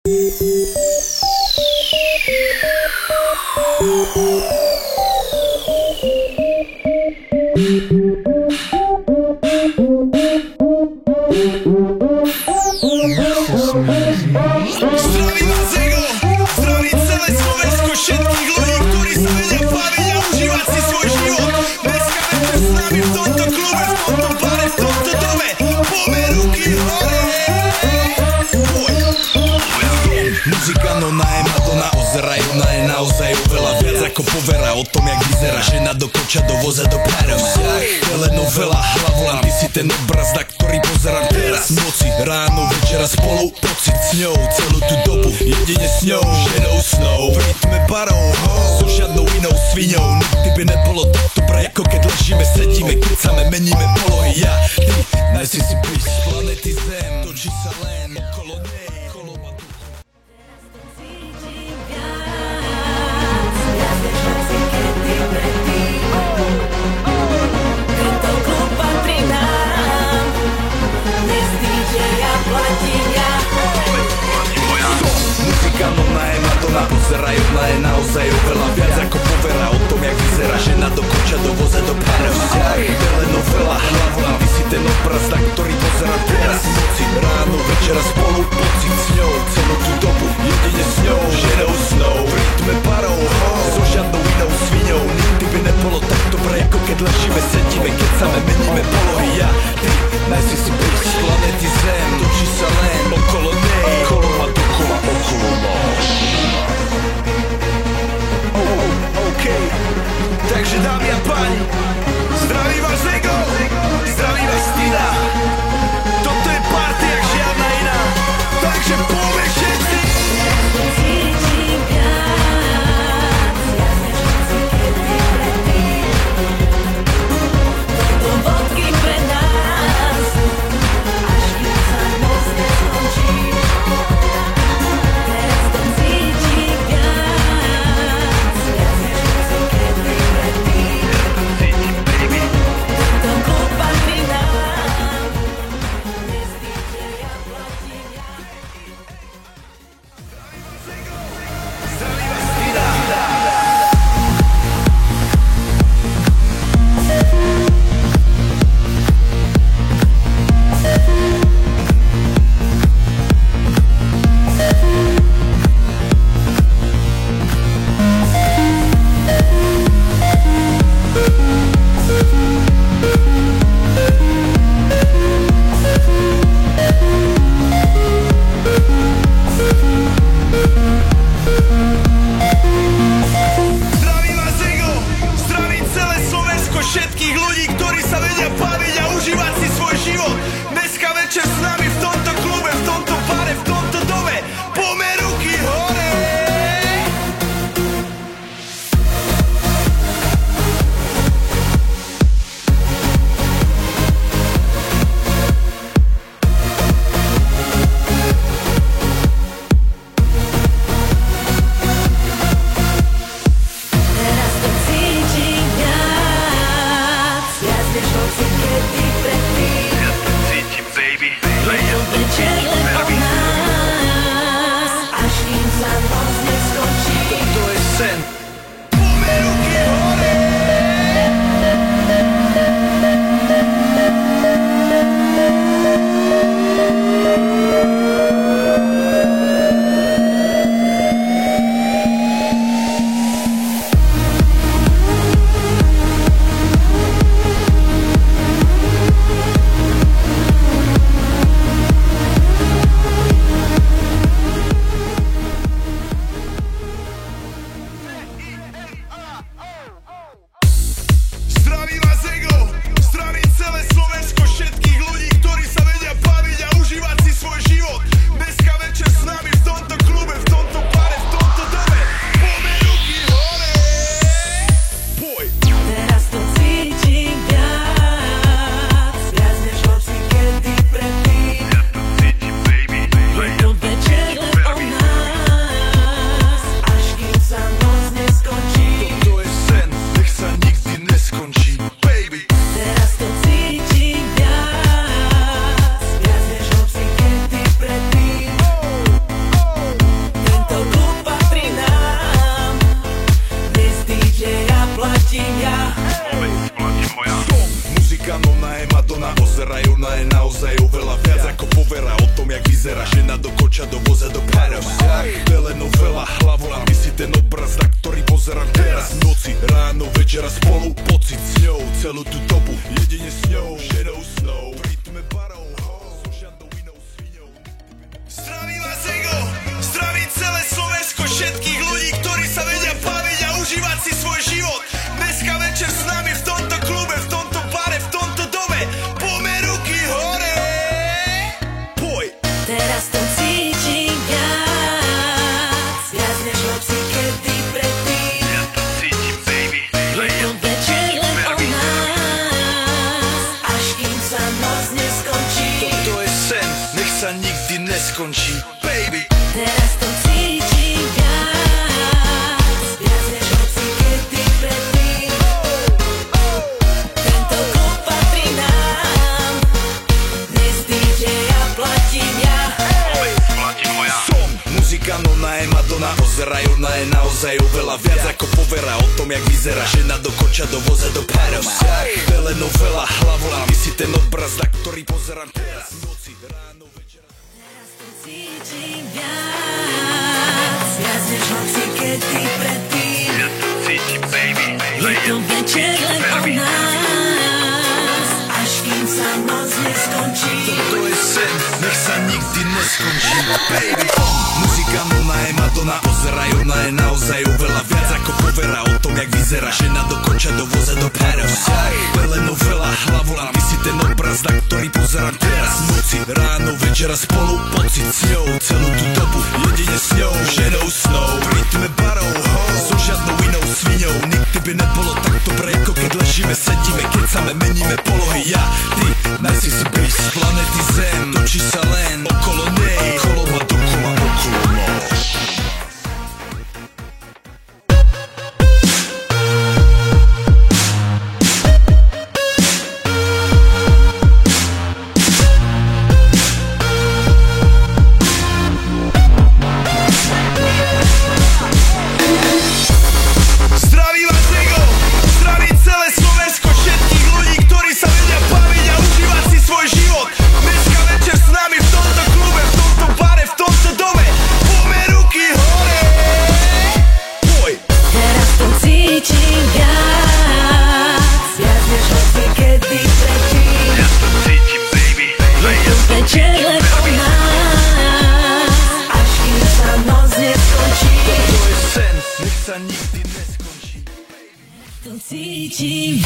Zdraví vás Ego, zdraví celé Slovensko, všetkých ľudí, ktorí sa vedia baviť a užívať si svoj život. Dneska večer s nami v tomto klube, v tomto bare, v tomto dome. Poďme ruky hore. Muzika no na Madonna, ozerajú na je naozaj oveľa viac ako povera o tom, jak vyzerá žena do koča, do voza, do párov. Telenovela, hlavolam, ty si ten obraz, na ktorý pozerám teraz. Noci, ráno, večera spolu, pocit s ňou, celú tú dobu, jedine s ňou, ženou snou. V rytme barov, so žiadnou inou sviňou. Nikdy by nebolo tak dobré, ako keď ležíme, sedíme, kecame, meníme polohy. Ja, ty, najsi si prísť z planety Zem, točí sa len okolo nej, kolo ma duchu. Muzika no na je Madonna, pozerajú na je naozaj oveľa viac ako povera o tom, jak vyzerá žena do koča, do voza, do párov. Telenovela, hlavolam, ty si ten obraz, na ktorý pozerám teraz. Noci, ráno, večera spolu, pocit s ňou, celú tú dobu, jedine s ňou, ženou snou. V rytme parou, so žiadnou inou sviňou. Nikdy by nebolo tak dobré, ako keď ležíme, sedíme, kecame, meníme polohy. Ja, ty, najsi si prísť z planety Zem, točí sa len okolo nej, kolo ma dokola, okolo nás. Takže dámy a páni, zdraví vás Ego, zdraví vás Tina. Toto je party jak žiadna iná, takže poďme všetci. Vodky pre nás, až kým sa noc neskončí. žena do koča, do voza, do para. Vzťah, telenovela, hlavola, ty si ten obraz, na ktorý pozerám teraz. Noci, ráno, večera spolu, pocit s ňou, celú tú dobu, jedine s ňou, ženou snou, v rytme barov, so žiadnou inou sviňou. Zdraví vás Ego, zdraví celé Slovensko, všetkých ľudí, ktorí sa vedia baviť a užívať si svoj život. Dneska večer s nami v tomto klube, v tomto bare, v tomto dome, poďme ruky hore. Poj. Teraz to cítim viac, viac než hoci kedy predtým. Ja to cítim, baby, Je to večer len o nás, až kým sa noc neskončí. toto je sen, nech sa nikdy neskončí, baby. Teraz to cítim viac, viac než hoci kedy predtým. Tento klub patrí nám, dnes DJ-a platím ja. Som muzikant, ona je Madonna, pozeraj, ona je naozaj oveľa viac ako povera o tom, jak vyzerá. Žena do koča, do voza, do para. Vzťah, telenovela, hlavola, ty si ten obraz, na ktorý pozerám teraz. Noci, ráno, večera. Teraz to cítim viac, viac než hoci kedy predtým. Ja to cítim, baby, Je to večer len o nás, až kým sa noc neskončí. to je sen, nech sa nikdy neskončí, baby. Muzikant, ona je Madonna, pozeraj, ona je naozaj oveľa viac ako povera o tom, jak vyzerá. Žena do koča, do voza, do para. Vzťah, telenovela, hlavola, ty si ten obraz, na ktorý pozerám teraz. Noci, ráno, večera spolu, pocit s ňou, celú tú dobu, jedine s ňou, ženou snou, v rytme barov, so žiadnou inou sviňou. Nikdy by nebolo tak dobre, ako keď ležíme, sedíme, keď same meníme polohy. Ja, ty, najsi si byť z planety Zem, točí sa len okolo nej, kolo ma dokola, okolo nož. Zdraví vás Ego, zdraví celé Slovensko, všetkých ľudí, ktorí sa vedia baviť a užívať si svoj život. Dneska večer s nami v tomto klube, v tomto bare, v tomto dome, poďme ruky hore. Poj. Teraz to cítim viac, viac než hoci kedy predtým. Ja to cítim, baby, Je to večer len o nás, až kým sa noc neskončí. to je sen, nech sa nikdy neskončí. To cítim.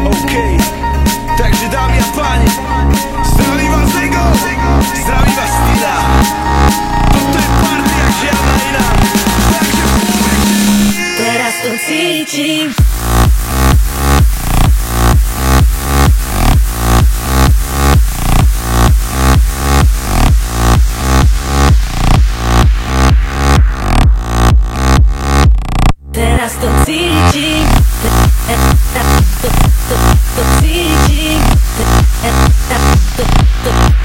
OK, takže dámy a páni, zdraví vás Ego, zdraví vás Tina. Toto je party jak žiadna iná, takže Teraz to cítim. Teraz to cítim. To cítim.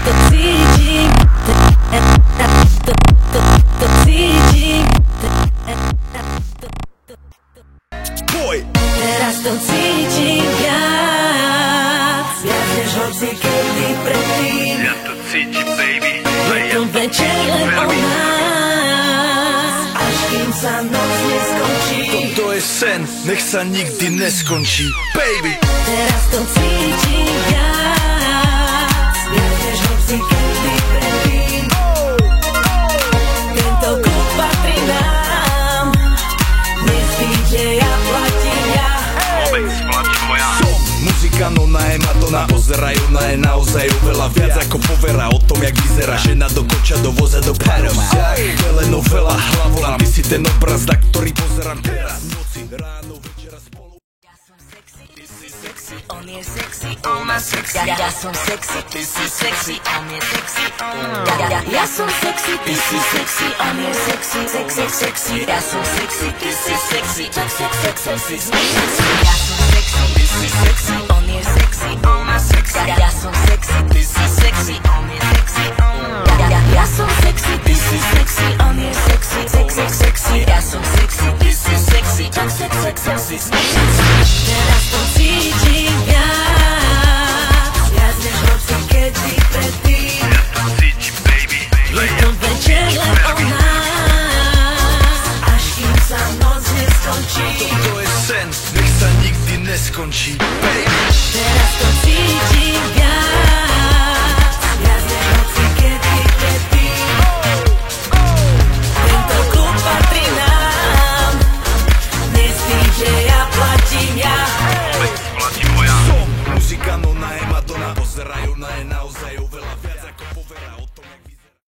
To cítim. To cítim. poj. Teraz to cítim viac, viac než hoci kedy predtým. Ja to cítim, baby, Je to večer len o nás, až kým sa noc neskončí. toto je sen, nech sa nikdy neskončí, baby. Teraz to cítim viac, viac než hoci kedy predtým. Tento klub patrí nám, dnes DJ-a platím ja. Som muzikant, ona je Madonna, pozeraj, ona je naozaj oveľa viac ako povera o tom, jak vyzerá. Žena do koča, do voza, do para. Vzťah, telenovela, hlavola, ty si ten obraz, na ktorý pozerám teraz. Noci, ráno, večera spolu. Ja som sexy, on je sexy, ona sexy. Ja som sexy, ty si sexy, on je sexy. Ja som sexy, ty si sexy, on je sexy, sexy, sexy. Ja som sexy, ty si sexy, sexy, sexy, sexy. Ja som sexy, ty si sexy.